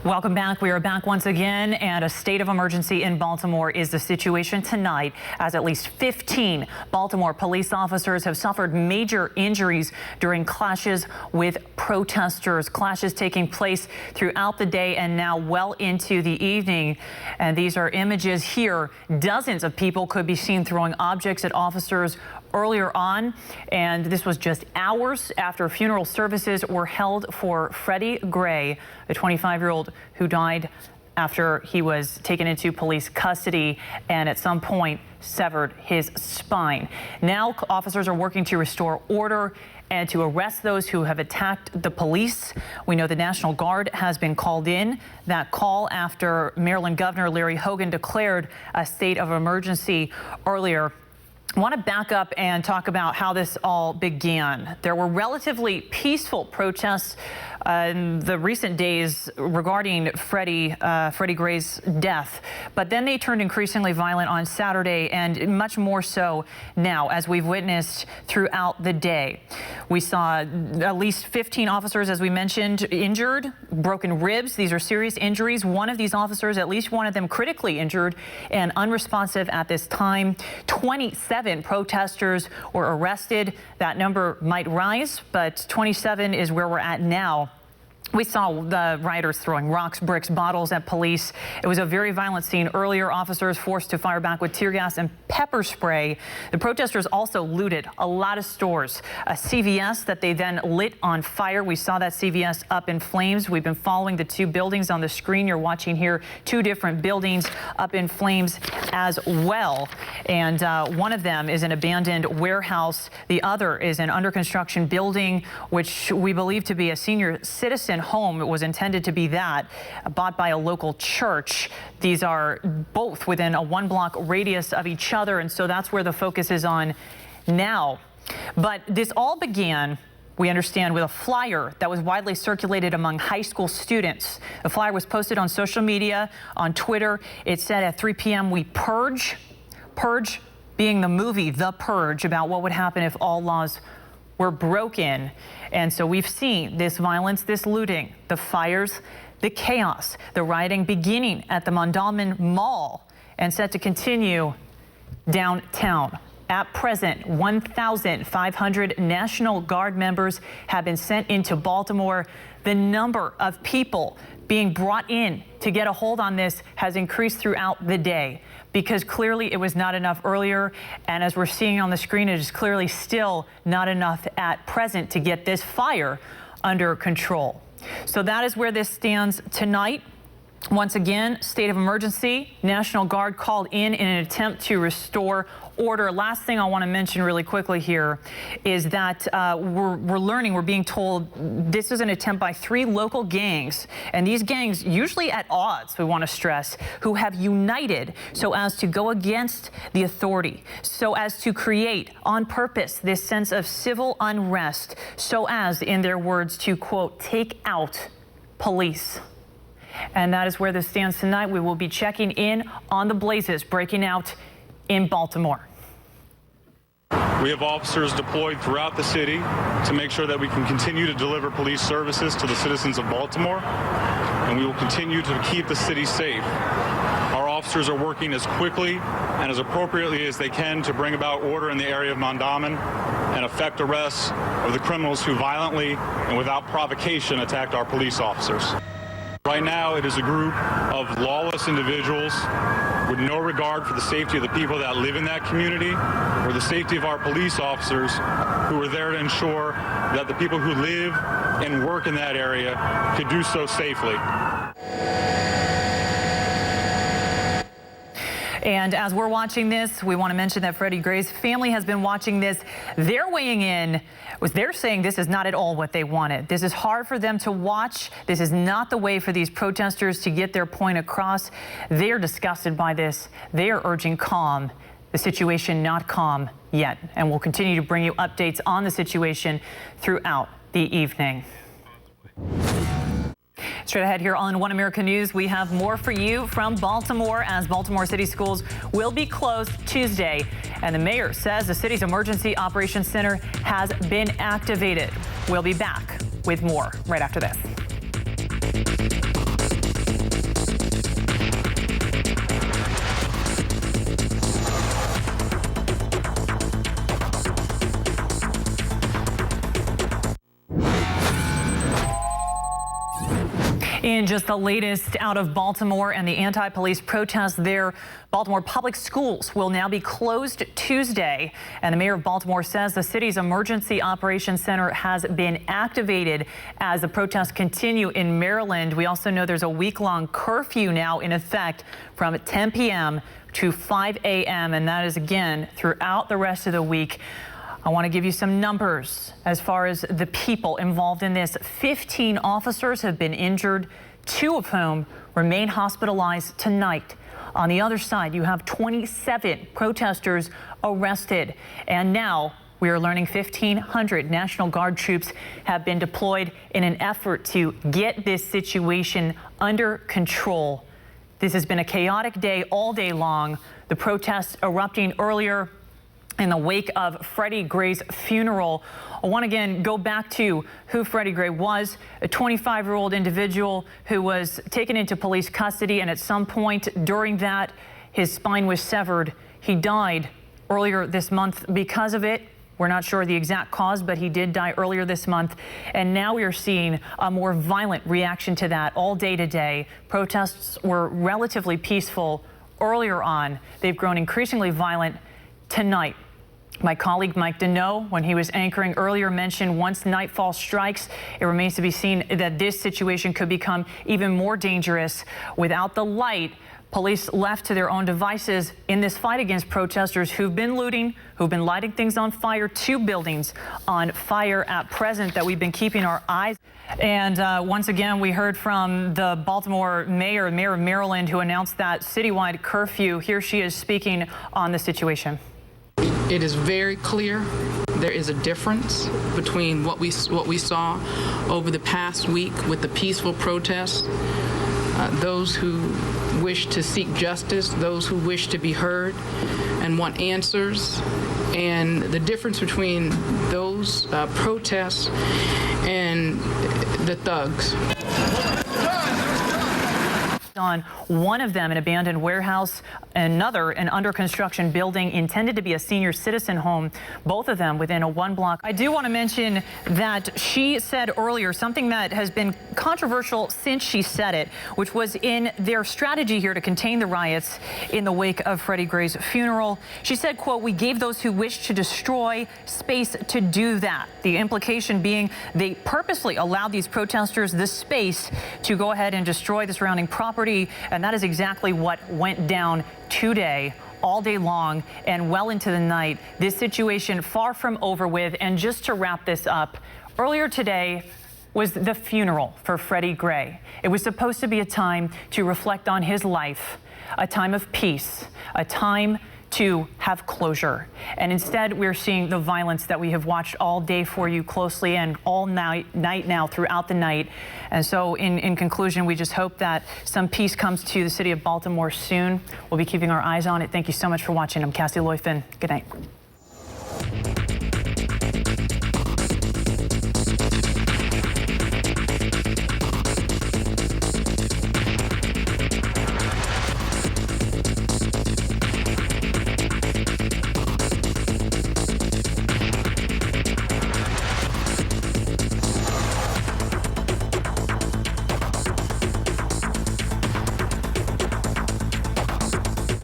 Welcome back. We are back once again, and a state of emergency in Baltimore is the situation tonight, as at least 15 Baltimore police officers have suffered major injuries during clashes with protesters. Clashes taking place throughout the day and now well into the evening. And these are images here. Dozens of people could be seen throwing objects at officers earlier on, and this was just hours after funeral services were held for Freddie Gray, a 25-year-old who died after he was taken into police custody and at some point severed his spine. Now officers are working to restore order and to arrest those who have attacked the police. We know the National Guard has been called in. That call after Maryland Governor Larry Hogan declared a state of emergency earlier. I want to back up and talk about how this all began. There were relatively peaceful protests in the recent days regarding Freddie Gray's death, but then they turned increasingly violent on Saturday, and much more so now, as we've witnessed throughout the day. We saw at least 15 officers, as we mentioned, injured, broken ribs. These are serious injuries. One of these officers, at least one of them critically injured and unresponsive at this time. 27 protesters were arrested. That number might rise, but 27 is where we're at now. We saw the rioters throwing rocks, bricks, bottles at police. It was a very violent scene earlier. Officers forced to fire back with tear gas and pepper spray. The protesters also looted a lot of stores. A CVS that they then lit on fire. We saw that CVS up in flames. We've been following the two buildings on the screen you're watching here. Two different buildings up in flames as well. And one of them is an abandoned warehouse. The other is an under construction building, which we believe to be a senior citizen home. It was intended to be that, bought by a local church. These are both within a 1-block radius of each other, and so that's where the focus is on now. But this all began, we understand, with a flyer that was widely circulated among high school students. The flyer was posted on social media, on Twitter. It said at 3 p.m. we purge. Purge being the movie The Purge, about what would happen if all laws were broken. And so we've seen this violence, this looting, the fires, the chaos, the rioting beginning at the Mondawmin Mall and set to continue downtown. At present, 1,500 National Guard members have been sent into Baltimore. The number of people being brought in to get a hold on this has increased throughout the day, because clearly it was not enough earlier. And as we're seeing on the screen, it is clearly still not enough at present to get this fire under control. So that is where this stands tonight. Once again, state of emergency. National Guard called in an attempt to restore order. Last thing I want to mention really quickly here is that we're being told this is an attempt by 3 local gangs, and these gangs usually at odds, we want to stress, who have united so as to go against the authority, so as to create on purpose this sense of civil unrest, so as, in their words, to quote, take out police. And that is where this stands tonight. We will be checking in on the blazes breaking out in Baltimore. We have officers deployed throughout the city to make sure that we can continue to deliver police services to the citizens of Baltimore, and we will continue to keep the city safe. Our officers are working as quickly and as appropriately as they can to bring about order in the area of Mondawmin and effect arrests of the criminals who violently and without provocation attacked our police officers. Right now, it is a group of lawless individuals with no regard for the safety of the people that live in that community or the safety of our police officers, who are there to ensure that the people who live and work in that area could do so safely. And as we're watching this, we want to mention that Freddie Gray's family has been watching this. They're weighing in. They're saying this is not at all what they wanted. This is hard for them to watch. This is not the way for these protesters to get their point across. They're disgusted by this. They are urging calm. The situation not calm yet. And we'll continue to bring you updates on the situation throughout the evening. Straight ahead here on One America News, we have more for you from Baltimore, as Baltimore City schools will be closed Tuesday. And the mayor says the city's emergency operations center has been activated. We'll be back with more right after this. In just the latest out of Baltimore and the anti-police protests there, Baltimore public schools will now be closed Tuesday. And the mayor of Baltimore says the city's emergency operations center has been activated as the protests continue in Maryland. We also know there's a week-long curfew now in effect from 10 p.m. to 5 a.m. and that is again throughout the rest of the week. I want to give you some numbers as far as the people involved in this. 15 officers have been injured, 2 of whom remain hospitalized tonight. On the other side, you have 27 protesters arrested. And now we are learning 1,500 National Guard troops have been deployed in an effort to get this situation under control. This has been a chaotic day all day long. The protests erupting earlier in the wake of Freddie Gray's funeral. I want to again go back to who Freddie Gray was, a 25-year-old individual who was taken into police custody, and at some point during that, his spine was severed. He died earlier this month because of it. We're not sure the exact cause, but he did die earlier this month. And now we are seeing a more violent reaction to that all day today. Protests were relatively peaceful earlier on. They've grown increasingly violent tonight. My colleague Mike Deneau, when he was anchoring earlier, mentioned once nightfall strikes, it remains to be seen that this situation could become even more dangerous. Without the light, police left to their own devices in this fight against protesters who've been looting, who've been lighting things on fire, 2 buildings on fire at present that we've been keeping our eyes. And once again, we heard from the Baltimore mayor of Maryland, who announced that citywide curfew. Here she is speaking on the situation. It is very clear there is a difference between what we saw over the past week with the peaceful protests, those who wish to seek justice, those who wish to be heard and want answers, and the difference between those protests and the thugs. On one of them, an abandoned warehouse, another an under construction building intended to be a senior citizen home, both of them within a 1 block. I do want to mention that she said earlier something that has been controversial since she said it, which was in their strategy here to contain the riots in the wake of Freddie Gray's funeral. She said, quote, "We gave those who wish to destroy space to do that." The implication being they purposely allowed these protesters the space to go ahead and destroy the surrounding property. And that is exactly what went down today, all day long and well into the night. This situation far from over with. And just to wrap this up, earlier today was the funeral for Freddie Gray. It was supposed to be a time to reflect on his life, a time of peace, a time to have closure. And instead, we're seeing the violence that we have watched all day for you closely and all night now throughout the night. And so in conclusion, we just hope that some peace comes to the city of Baltimore soon. We'll be keeping our eyes on it. Thank you so much for watching. I'm Cassie Leuffen. Good night.